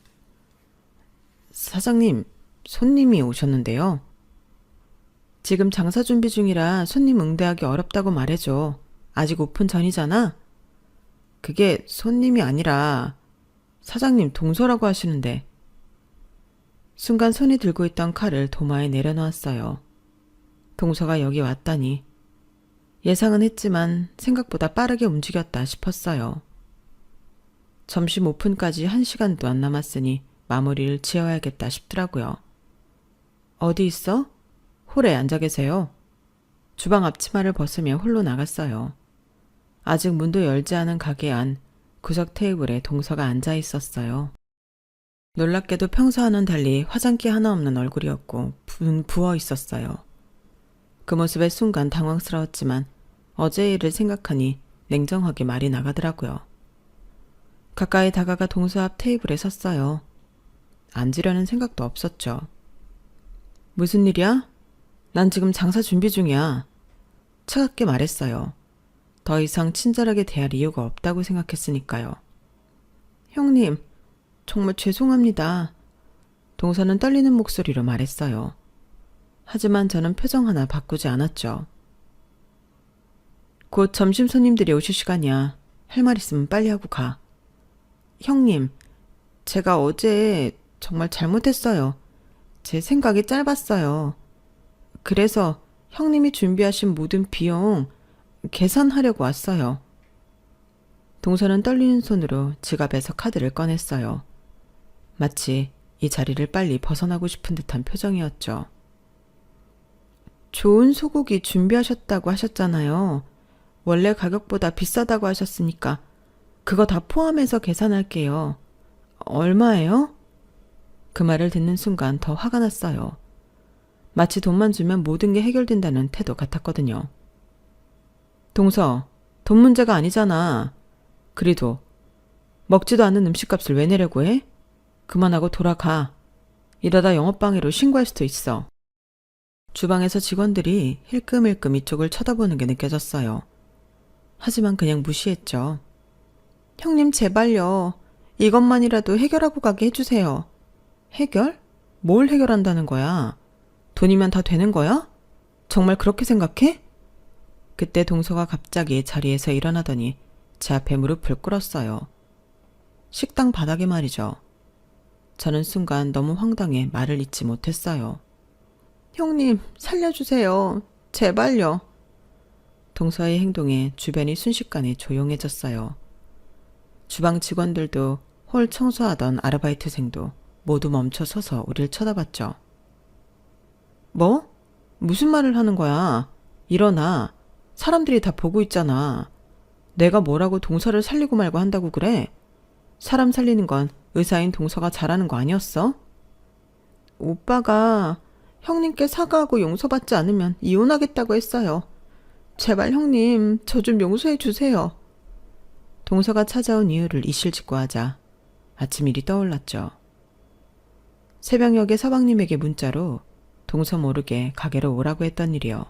사장님, 손님이 오셨는데요. 지금 장사 준비 중이라 손님 응대하기 어렵다고 말해줘. 아직 오픈 전이잖아? 그게 손님이 아니라 사장님 동서라고 하시는데. 순간 손이 들고 있던 칼을 도마에 내려놓았어요. 동서가 여기 왔다니. 예상은 했지만 생각보다 빠르게 움직였다 싶었어요. 점심 오픈까지 1시간도 안 남았으니 마무리를 지어야겠다 싶더라고요. 어디 있어? 홀에 앉아 계세요. 주방 앞치마를 벗으며 홀로 나갔어요. 아직 문도 열지 않은 가게 안 구석 테이블에 동서가 앉아 있었어요. 놀랍게도 평소와는 달리 화장기 하나 없는 얼굴이었고 부어 있었어요. 그 모습에 순간 당황스러웠지만 어제 일을 생각하니 냉정하게 말이 나가더라고요. 가까이 다가가 동서 앞 테이블에 섰어요. 앉으려는 생각도 없었죠. 무슨 일이야? 난 지금 장사 준비 중이야. 차갑게 말했어요. 더 이상 친절하게 대할 이유가 없다고 생각했으니까요. 형님, 정말 죄송합니다. 동서는 떨리는 목소리로 말했어요. 하지만 저는 표정 하나 바꾸지 않았죠. 곧 점심 손님들이 오실 시간이야. 할 말 있으면 빨리 하고 가. 형님, 제가 어제 정말 잘못했어요. 제 생각이 짧았어요. 그래서 형님이 준비하신 모든 비용 계산하려고 왔어요. 동서는 떨리는 손으로 지갑에서 카드를 꺼냈어요. 마치 이 자리를 빨리 벗어나고 싶은 듯한 표정이었죠. 좋은 소고기 준비하셨다고 하셨잖아요. 원래 가격보다 비싸다고 하셨으니까 그거 다 포함해서 계산할게요. 얼마예요? 그 말을 듣는 순간 더 화가 났어요. 마치 돈만 주면 모든 게 해결된다는 태도 같았거든요. 동서, 돈 문제가 아니잖아. 그래도 먹지도 않는 음식값을 왜 내려고 해? 그만하고 돌아가. 이러다 영업방해로 신고할 수도 있어. 주방에서 직원들이 힐끔힐끔 이쪽을 쳐다보는 게 느껴졌어요. 하지만 그냥 무시했죠. 형님 제발요. 이것만이라도 해결하고 가게 해주세요. 해결? 뭘 해결한다는 거야? 돈이면 다 되는 거야? 정말 그렇게 생각해? 그때 동서가 갑자기 자리에서 일어나더니 제 앞에 무릎을 꿇었어요. 식당 바닥에 말이죠. 저는 순간 너무 황당해 말을 잇지 못했어요. 형님, 살려주세요. 제발요. 동서의 행동에 주변이 순식간에 조용해졌어요. 주방 직원들도 홀 청소하던 아르바이트생도 모두 멈춰 서서 우리를 쳐다봤죠. 뭐? 무슨 말을 하는 거야? 일어나. 사람들이 다 보고 있잖아. 내가 뭐라고 동서를 살리고 말고 한다고 그래? 사람 살리는 건 의사인 동서가 잘하는 거 아니었어? 오빠가 형님께 사과하고 용서받지 않으면 이혼하겠다고 했어요. 제발 형님, 저 좀 용서해 주세요. 동서가 찾아온 이유를 이실직고 하자 아침 일이 떠올랐죠. 새벽녘에 서방님에게 문자로 동서 모르게 가게로 오라고 했던 일이요.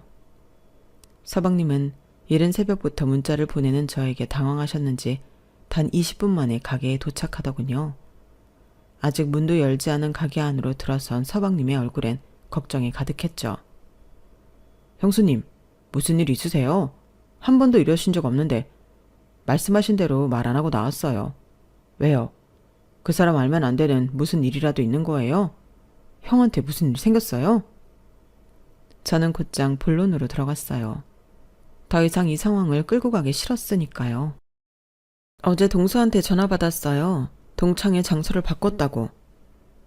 서방님은 이른 새벽부터 문자를 보내는 저에게 당황하셨는지 단 20분 만에 가게에 도착하더군요. 아직 문도 열지 않은 가게 안으로 들어선 서방님의 얼굴엔 걱정이 가득했죠. 형수님, 무슨 일 있으세요? 한 번도 이러신 적 없는데 말씀하신 대로 말 안 하고 나왔어요. 왜요? 그 사람 알면 안 되는 무슨 일이라도 있는 거예요? 형한테 무슨 일 생겼어요? 저는 곧장 본론으로 들어갔어요. 더 이상 이 상황을 끌고 가기 싫었으니까요. 어제 동서한테 전화 받았어요. 동창회 장소를 바꿨다고.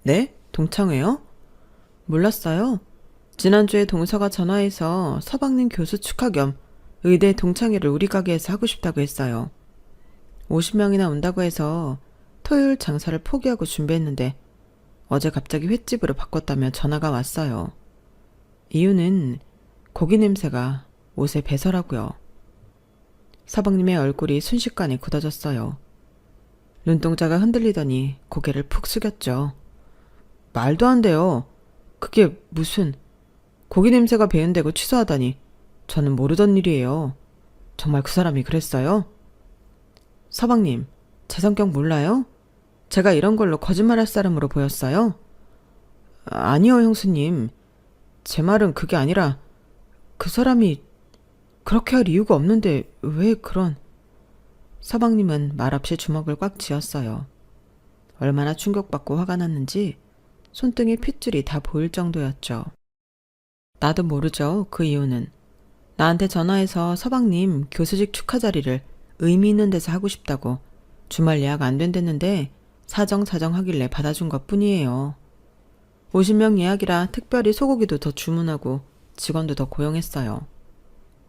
네? 동창회요? 몰랐어요. 지난주에 동서가 전화해서 서방님 교수 축하 겸 의대 동창회를 우리 가게에서 하고 싶다고 했어요. 50명이나 온다고 해서 토요일 장사를 포기하고 준비했는데 어제 갑자기 횟집으로 바꿨다며 전화가 왔어요. 이유는 고기 냄새가 옷에 배서라고요. 서방님의 얼굴이 순식간에 굳어졌어요. 눈동자가 흔들리더니 고개를 푹 숙였죠. 말도 안 돼요. 그게 무슨 고기 냄새가 배은대고 취소하다니 저는 모르던 일이에요. 정말 그 사람이 그랬어요? 서방님, 제 성격 몰라요? 제가 이런 걸로 거짓말할 사람으로 보였어요? 아니요, 형수님. 제 말은 그게 아니라 그 사람이 그렇게 할 이유가 없는데 왜 그런... 서방님은 말없이 주먹을 꽉 쥐었어요. 얼마나 충격받고 화가 났는지 손등에 핏줄이 다 보일 정도였죠. 나도 모르죠, 그 이유는. 나한테 전화해서 서방님 교수직 축하 자리를 의미 있는 데서 하고 싶다고 주말 예약 안 된댔는데 사정사정 하길래 받아준 것 뿐이에요. 50명 예약이라 특별히 소고기도 더 주문하고 직원도 더 고용했어요.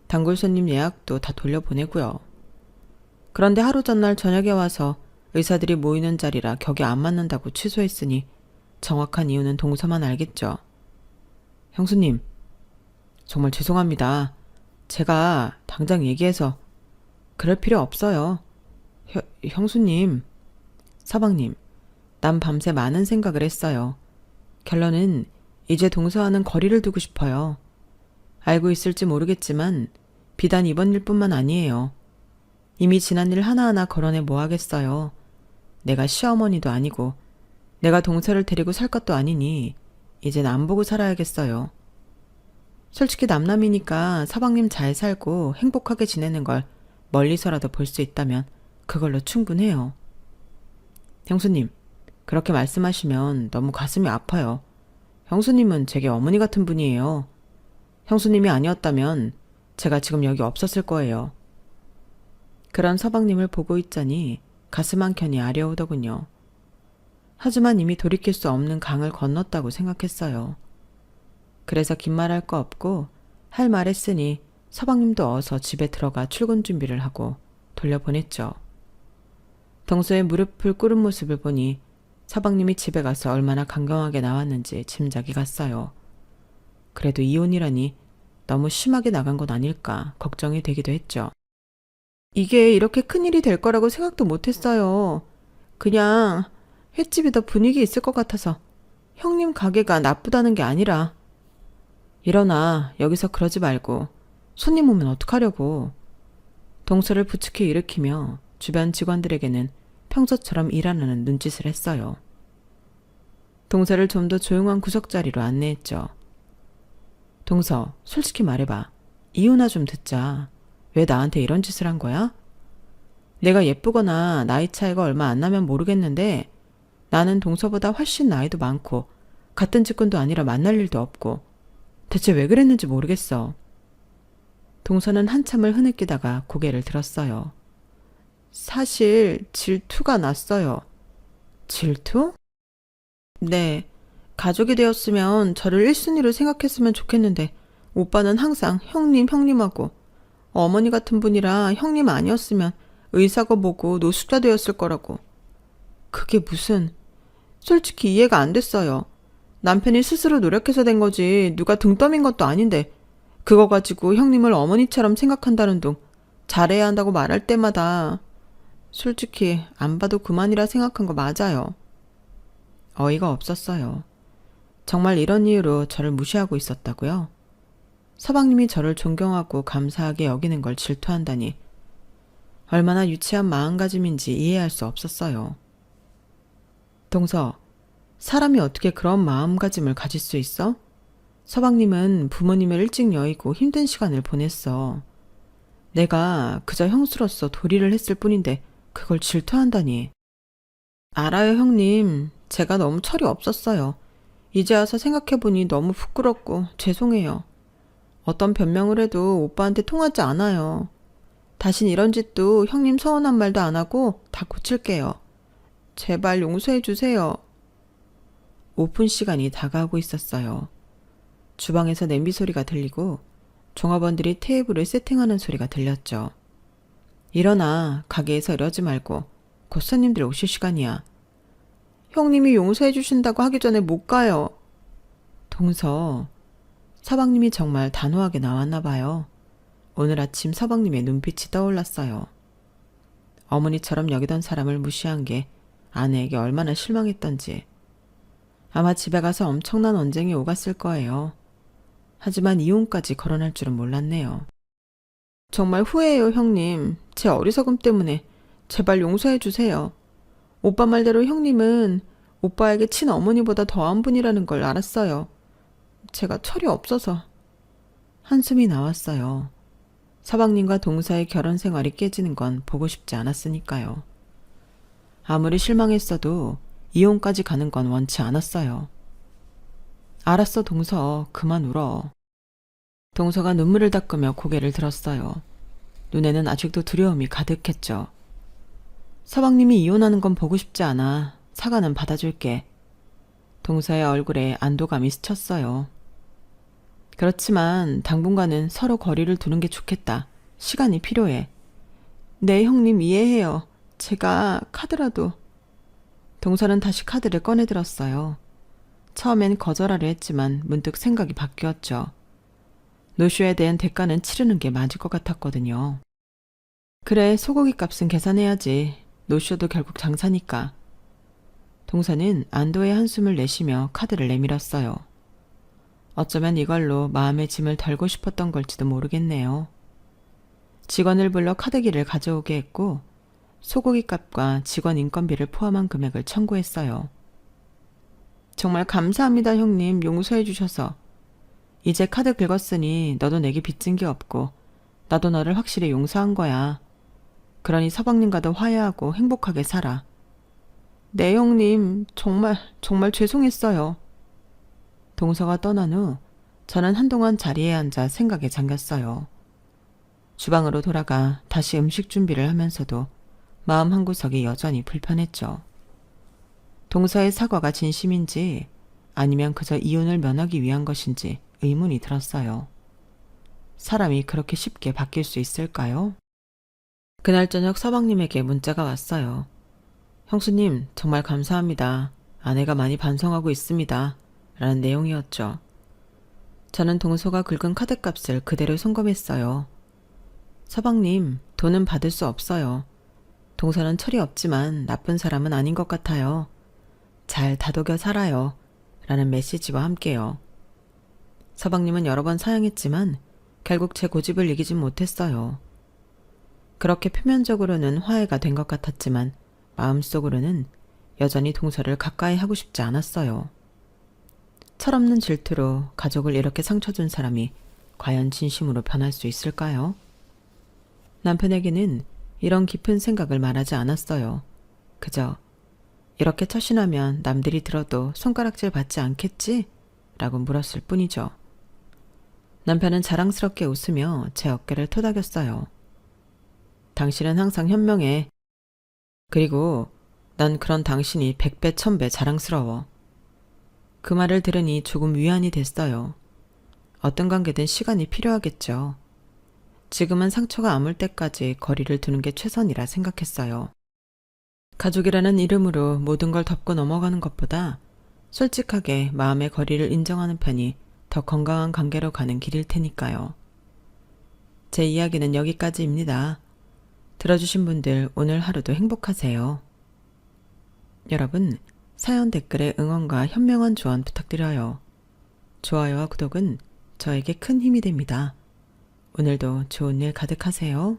단골 손님 예약도 다 돌려보내고요. 그런데 하루 전날 저녁에 와서 의사들이 모이는 자리라 격이 안 맞는다고 취소했으니 정확한 이유는 동서만 알겠죠. 형수님, 정말 죄송합니다. 제가 당장 얘기해서 그럴 필요 없어요. 형수님, 서방님, 난 밤새 많은 생각을 했어요. 결론은 이제 동서와는 거리를 두고 싶어요. 알고 있을지 모르겠지만 비단 이번 일뿐만 아니에요. 이미 지난 일 하나하나 거론해 뭐 하겠어요. 내가 시어머니도 아니고 내가 동서를 데리고 살 것도 아니니 이젠 안 보고 살아야겠어요. 솔직히 남남이니까 서방님 잘 살고 행복하게 지내는 걸 멀리서라도 볼 수 있다면 그걸로 충분해요. 형수님, 그렇게 말씀하시면 너무 가슴이 아파요. 형수님은 제게 어머니 같은 분이에요. 형수님이 아니었다면 제가 지금 여기 없었을 거예요. 그런 서방님을 보고 있자니 가슴 한켠이 아려오더군요. 하지만 이미 돌이킬 수 없는 강을 건넜다고 생각했어요. 그래서 긴 말 할 거 없고 할 말 했으니 서방님도 어서 집에 들어가 출근 준비를 하고 돌려보냈죠. 동서의 무릎을 꿇은 모습을 보니 서방님이 집에 가서 얼마나 강경하게 나왔는지 짐작이 갔어요. 그래도 이혼이라니 너무 심하게 나간 건 아닐까 걱정이 되기도 했죠. 이게 이렇게 큰일이 될 거라고 생각도 못했어요. 그냥 횟집이 더 분위기 있을 것 같아서 형님 가게가 나쁘다는 게 아니라. 일어나, 여기서 그러지 말고 손님 오면 어떡하려고. 동서를 부축해 일으키며 주변 직원들에게는 평소처럼 일하는 눈짓을 했어요. 동서를 좀 더 조용한 구석자리로 안내했죠. 동서, 솔직히 말해봐. 이유나 좀 듣자. 왜 나한테 이런 짓을 한 거야? 내가 예쁘거나 나이 차이가 얼마 안 나면 모르겠는데 나는 동서보다 훨씬 나이도 많고 같은 직군도 아니라 만날 일도 없고 대체 왜 그랬는지 모르겠어. 동서는 한참을 흐느끼다가 고개를 들었어요. 사실 질투가 났어요. 질투? 네. 가족이 되었으면 저를 1순위로 생각했으면 좋겠는데 오빠는 항상 형님 형님하고 어머니 같은 분이라 형님 아니었으면 의사고 뭐고 노숙자 되었을 거라고. 그게 무슨... 솔직히 이해가 안 됐어요. 남편이 스스로 노력해서 된 거지 누가 등 떠민 것도 아닌데 그거 가지고 형님을 어머니처럼 생각한다는 둥 잘해야 한다고 말할 때마다 솔직히 안 봐도 그만이라 생각한 거 맞아요. 어이가 없었어요. 정말 이런 이유로 저를 무시하고 있었다고요? 서방님이 저를 존경하고 감사하게 여기는 걸 질투한다니 얼마나 유치한 마음가짐인지 이해할 수 없었어요. 동서, 사람이 어떻게 그런 마음가짐을 가질 수 있어? 서방님은 부모님을 일찍 여의고 힘든 시간을 보냈어. 내가 그저 형수로서 도리를 했을 뿐인데 그걸 질투한다니. 알아요, 형님. 제가 너무 철이 없었어요. 이제 와서 생각해보니 너무 부끄럽고 죄송해요. 어떤 변명을 해도 오빠한테 통하지 않아요. 다신 이런 짓도 형님 서운한 말도 안 하고 다 고칠게요. 제발 용서해 주세요. 오픈 시간이 다가오고 있었어요. 주방에서 냄비 소리가 들리고 종업원들이 테이블을 세팅하는 소리가 들렸죠. 일어나, 가게에서 이러지 말고 곧 손님들 오실 시간이야. 형님이 용서해 주신다고 하기 전에 못 가요. 동서, 서방님이 정말 단호하게 나왔나 봐요. 오늘 아침 서방님의 눈빛이 떠올랐어요. 어머니처럼 여기던 사람을 무시한 게 아내에게 얼마나 실망했던지. 아마 집에 가서 엄청난 언쟁이 오갔을 거예요. 하지만 이혼까지 거론할 줄은 몰랐네요. 정말 후회해요, 형님. 제 어리석음 때문에 제발 용서해 주세요. 오빠 말대로 형님은 오빠에게 친어머니보다 더한 분이라는 걸 알았어요. 제가 철이 없어서. 한숨이 나왔어요. 서방님과 동서의 결혼 생활이 깨지는 건 보고 싶지 않았으니까요. 아무리 실망했어도 이혼까지 가는 건 원치 않았어요. 알았어, 동서. 그만 울어. 동서가 눈물을 닦으며 고개를 들었어요. 눈에는 아직도 두려움이 가득했죠. 서방님이 이혼하는 건 보고 싶지 않아. 사과는 받아줄게. 동서의 얼굴에 안도감이 스쳤어요. 그렇지만 당분간은 서로 거리를 두는 게 좋겠다. 시간이 필요해. 네, 형님 이해해요. 제가 카드라도. 동서는 다시 카드를 꺼내들었어요. 처음엔 거절하려 했지만 문득 생각이 바뀌었죠. 노쇼에 대한 대가는 치르는 게 맞을 것 같았거든요. 그래, 소고기 값은 계산해야지. 노쇼도 결국 장사니까. 동서는 안도의 한숨을 내쉬며 카드를 내밀었어요. 어쩌면 이걸로 마음의 짐을 덜고 싶었던 걸지도 모르겠네요. 직원을 불러 카드기를 가져오게 했고 소고기 값과 직원 인건비를 포함한 금액을 청구했어요. 정말 감사합니다, 형님. 용서해 주셔서. 이제 카드 긁었으니 너도 내게 빚진 게 없고 나도 너를 확실히 용서한 거야. 그러니 서방님과도 화해하고 행복하게 살아. 네, 형님. 정말 죄송했어요. 동서가 떠난 후 저는 한동안 자리에 앉아 생각에 잠겼어요. 주방으로 돌아가 다시 음식 준비를 하면서도 마음 한구석이 여전히 불편했죠. 동서의 사과가 진심인지 아니면 그저 이혼을 면하기 위한 것인지 의문이 들었어요. 사람이 그렇게 쉽게 바뀔 수 있을까요? 그날 저녁 서방님에게 문자가 왔어요. 형수님, 정말 감사합니다. 아내가 많이 반성하고 있습니다. 라는 내용이었죠. 저는 동서가 긁은 카드값을 그대로 송금했어요. 서방님, 돈은 받을 수 없어요. 동서는 철이 없지만 나쁜 사람은 아닌 것 같아요. 잘 다독여 살아요. 라는 메시지와 함께요. 서방님은 여러 번 사양했지만 결국 제 고집을 이기진 못했어요. 그렇게 표면적으로는 화해가 된 것 같았지만 마음속으로는 여전히 동서를 가까이 하고 싶지 않았어요. 철없는 질투로 가족을 이렇게 상처 준 사람이 과연 진심으로 변할 수 있을까요? 남편에게는 이런 깊은 생각을 말하지 않았어요. 그저 이렇게 처신하면 남들이 들어도 손가락질 받지 않겠지? 라고 물었을 뿐이죠. 남편은 자랑스럽게 웃으며 제 어깨를 토닥였어요. 당신은 항상 현명해. 그리고 난 그런 당신이 100배, 1000배 자랑스러워. 그 말을 들으니 조금 위안이 됐어요. 어떤 관계든 시간이 필요하겠죠. 지금은 상처가 아물 때까지 거리를 두는 게 최선이라 생각했어요. 가족이라는 이름으로 모든 걸 덮고 넘어가는 것보다 솔직하게 마음의 거리를 인정하는 편이 더 건강한 관계로 가는 길일 테니까요. 제 이야기는 여기까지입니다. 들어주신 분들 오늘 하루도 행복하세요. 여러분, 사연 댓글에 응원과 현명한 조언 부탁드려요. 좋아요와 구독은 저에게 큰 힘이 됩니다. 오늘도 좋은 일 가득하세요.